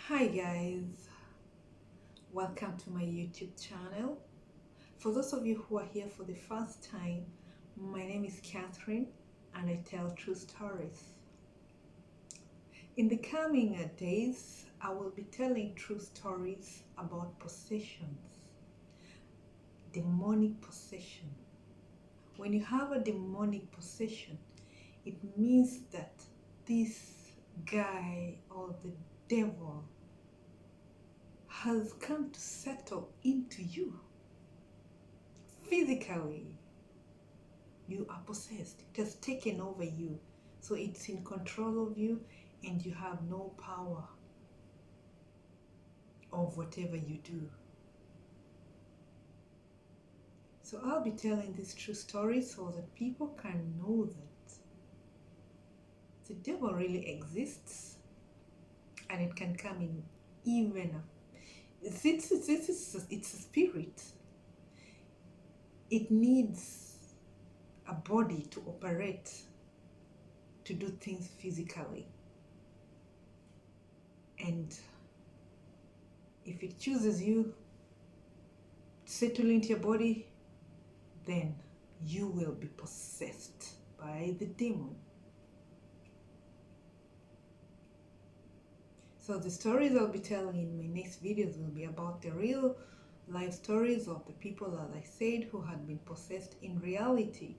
Hi guys, welcome to my YouTube channel. For those of you who are here for the first time, my name is Catherine and I tell true stories. In the coming days, I will be telling true stories about possessions, demonic possession. When you have a demonic possession, it means that this guy or the devil has come to settle into you. Physically, you are possessed. It has taken over you. So it's in control of you and you have no power of whatever you do. So I'll be telling this true story so that people can know that the devil really exists and it can come in even it's a spirit. It needs a body to operate, to do things physically. And if it chooses you to settle into your body, then you will be possessed by the demon. So the stories I'll be telling in my next videos will be about the real life stories of the people, as I said, who had been possessed in reality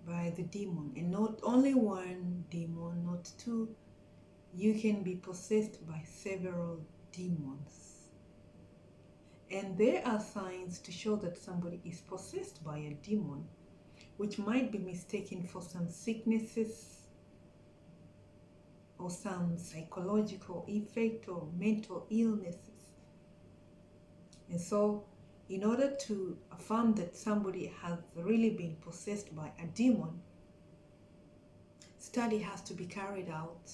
by the demon. And not only one demon, not two. You can be possessed by several demons. And there are signs to show that somebody is possessed by a demon, which might be mistaken for some sicknesses or some psychological effect or mental illnesses. And so, in order to affirm that somebody has really been possessed by a demon, study has to be carried out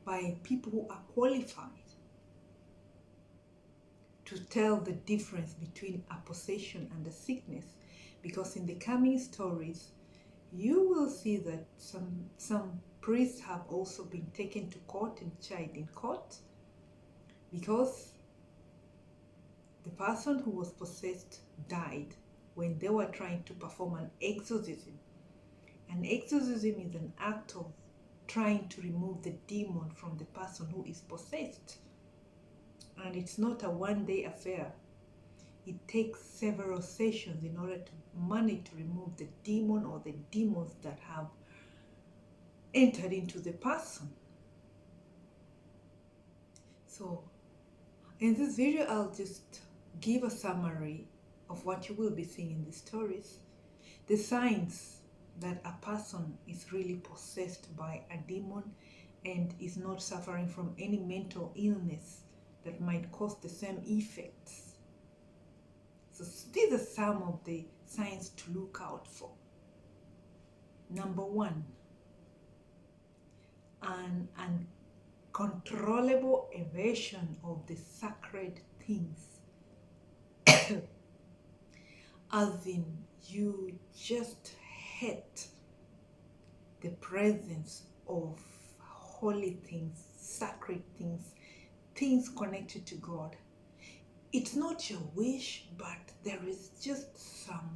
by people who are qualified to tell the difference between a possession and a sickness. Because in the coming stories, you will see that some priests have also been taken to court and tried in court because the person who was possessed died when they were trying to perform an exorcism. An exorcism is an act of trying to remove the demon from the person who is possessed. And it's not a one-day affair. It takes several sessions in order to manage to remove the demon or the demons that have entered into the person. So in this video, I'll just give a summary of what you will be seeing in the stories. The signs that a person is really possessed by a demon and is not suffering from any mental illness that might cause the same effects. So these are some of the signs to look out for. Number one, an uncontrollable evasion of the sacred things. As in, you just hate the presence of holy things, sacred things, things connected to God. It's not your wish, but there is just some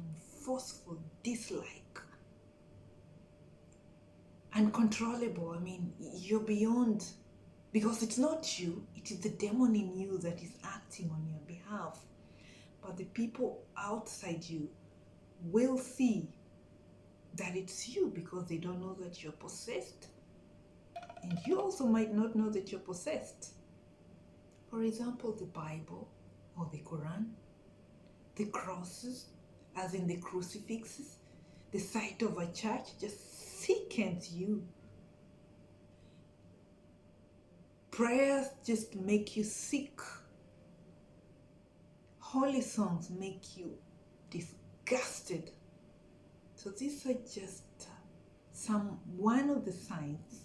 forceful dislike. Uncontrollable, I mean, you're beyond, because it's not you, it is the demon in you that is acting on your behalf. But the people outside you will see that it's you because they don't know that you're possessed. And you also might not know that you're possessed. For example, the Bible or the Quran, the crosses, as in the crucifixes, the site of a church just sickens you. Prayers just make you sick. Holy songs make you disgusted. So these are just one of the signs,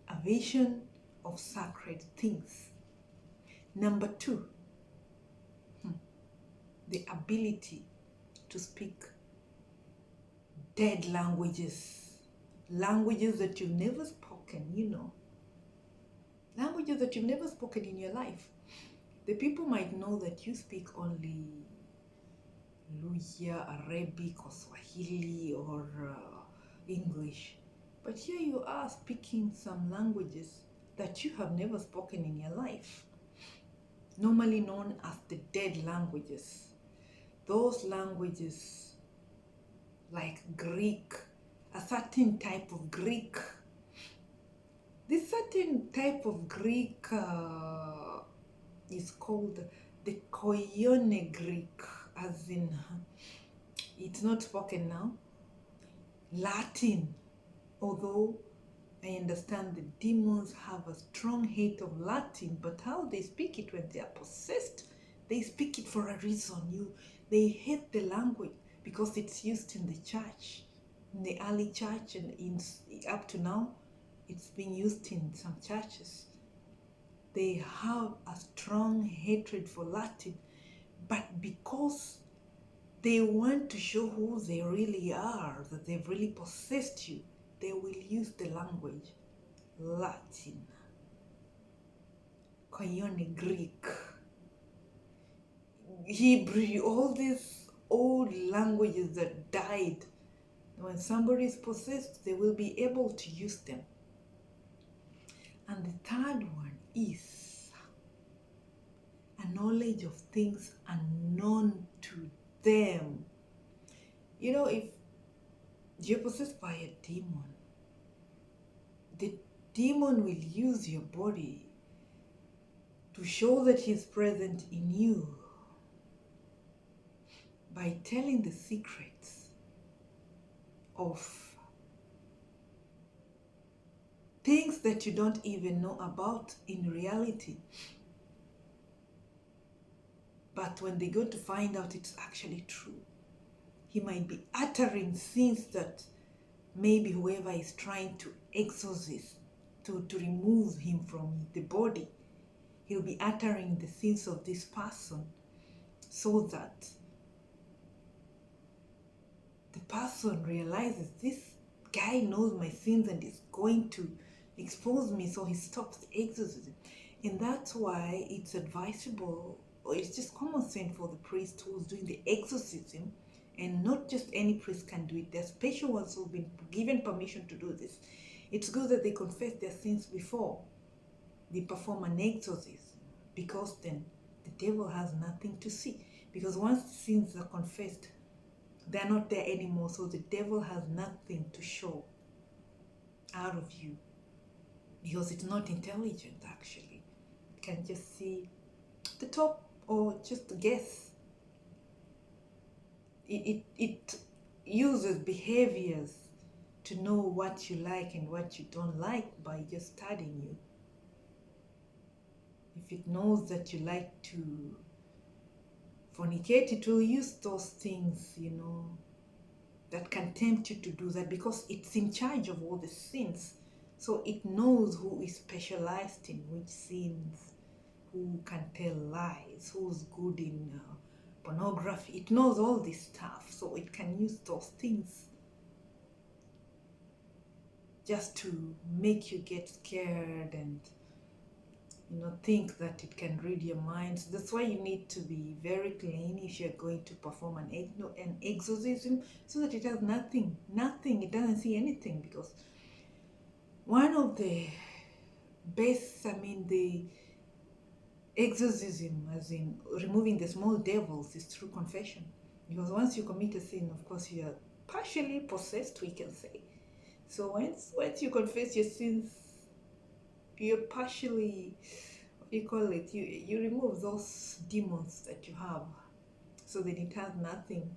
a vision of sacred things. Number two, the ability to speak dead languages that you've never spoken, languages that you've never spoken in your life. The people might know that you speak only Luhya, Arabic, or Swahili, or English. But here you are speaking some languages that you have never spoken in your life, normally known as the dead languages. Those languages like Greek, a certain type of Greek. This certain type of Greek is called the Koine Greek, as in it's not spoken now. Latin, although I understand the demons have a strong hate of Latin, but how they speak it when they are possessed, they speak it for a reason. They hate the language because it's used in the church, in the early church, and up to now, it's being used in some churches. They have a strong hatred for Latin, but because they want to show who they really are, that they've really possessed you, they will use the language Latin, Koine Greek, Hebrew, all these old languages that died. When somebody is possessed, they will be able to use them. And the third one is a knowledge of things unknown to them. You know, if you're possessed by a demon, the demon will use your body to show that he's present in you by telling the secrets of things that you don't even know about in reality. But when they go to find out it's actually true, he might be uttering things that maybe whoever is trying to exorcist, to remove him from the body, he'll be uttering the sins of this person so that the person realizes this guy knows my sins and is going to expose me, so he stops the exorcism. And that's why it's advisable, or it's just common sense for the priest who's doing the exorcism, and not just any priest can do it. There's special ones who've been given permission to do this. It's good that they confess their sins before they perform an exorcism, because then the devil has nothing to see. Because once the sins are confessed, they're not there anymore, so the devil has nothing to show out of you, because it's not intelligent actually. It can just see the top or just guess. It uses behaviors to know what you like and what you don't like by just studying you. If it knows that you like to fornicate, it will use those things, that can tempt you to do that, because it's in charge of all the sins. So it knows who is specialized in which sins, who can tell lies, who's good in pornography. It knows all this stuff, so it can use those things just to make you get scared and think that it can read your mind. So that's why you need to be very clean if you're going to perform an exorcism, so that it has nothing, it doesn't see anything. Because one of the best, the exorcism, as in removing the small devils, is through confession. Because once you commit a sin, of course, you are partially possessed, we can say. So once you confess your sins, you're partially, you remove those demons that you have, so that it has nothing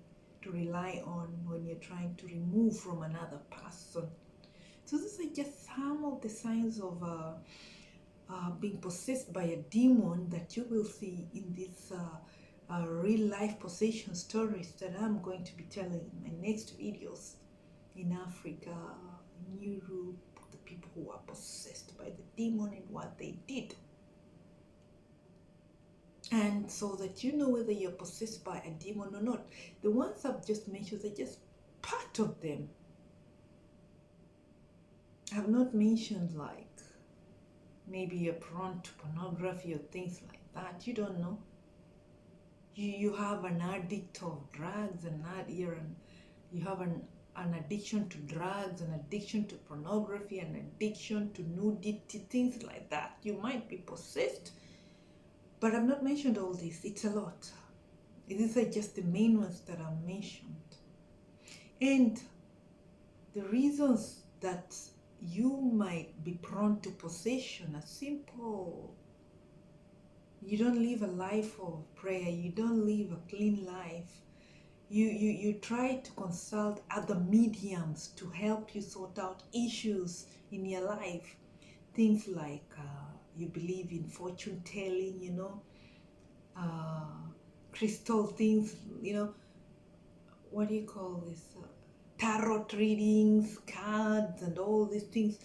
to rely on when you're trying to remove from another person. So these are just some of the signs of being possessed by a demon that you will see in these real life possession stories that I'm going to be telling in my next videos, in Africa, in Europe, the people who are possessed by the demon and what they did. And so that you know whether you're possessed by a demon or not. The ones I've just mentioned are just part of them. I have not mentioned like maybe you're prone to pornography or things like that. You don't know. You have an addict of drugs, you have an addiction to drugs, an addiction to pornography, an addiction to nudity, things like that. You might be possessed, but I've not mentioned all this. It's a lot. These are just the main ones that are mentioned. And the reasons that you might be prone to possession are simple. You don't live a life of prayer. You don't live a clean life. You try to consult other mediums to help you sort out issues in your life. Things like you believe in fortune telling, crystal things, what do you call this? Tarot readings, cards, and all these things.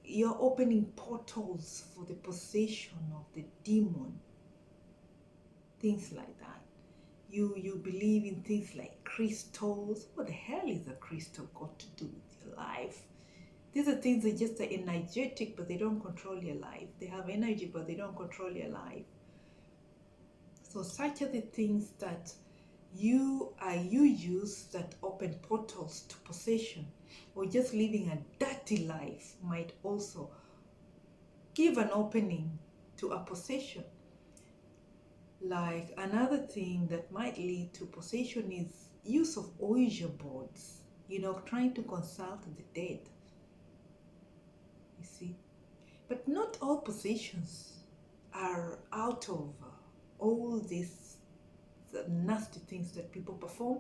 You're opening portals for the possession of the demon. Things like that. You believe in things like crystals. What the hell is a crystal got to do with your life? These are things that just are energetic, but they don't control your life. They have energy, but they don't control your life. So such are the things that you use that open portals to possession, or just living a dirty life might also give an opening to a possession. Like another thing that might lead to possession is use of Ouija boards, trying to consult the dead. You see, but not all possessions are out of all these nasty things that people perform,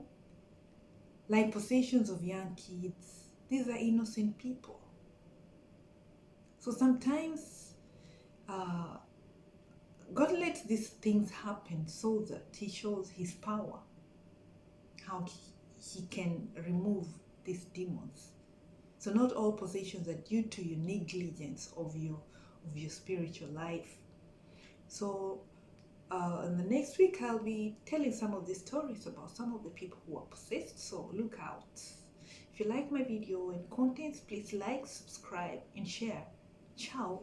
like possessions of young kids. These are innocent people. So sometimes God lets these things happen so that He shows His power, how He can remove these demons. So not all possessions are due to your negligence of your spiritual life. So in the next week, I'll be telling some of the stories about some of the people who are possessed. So look out. If you like my video and contents, please like, subscribe, and share. Ciao.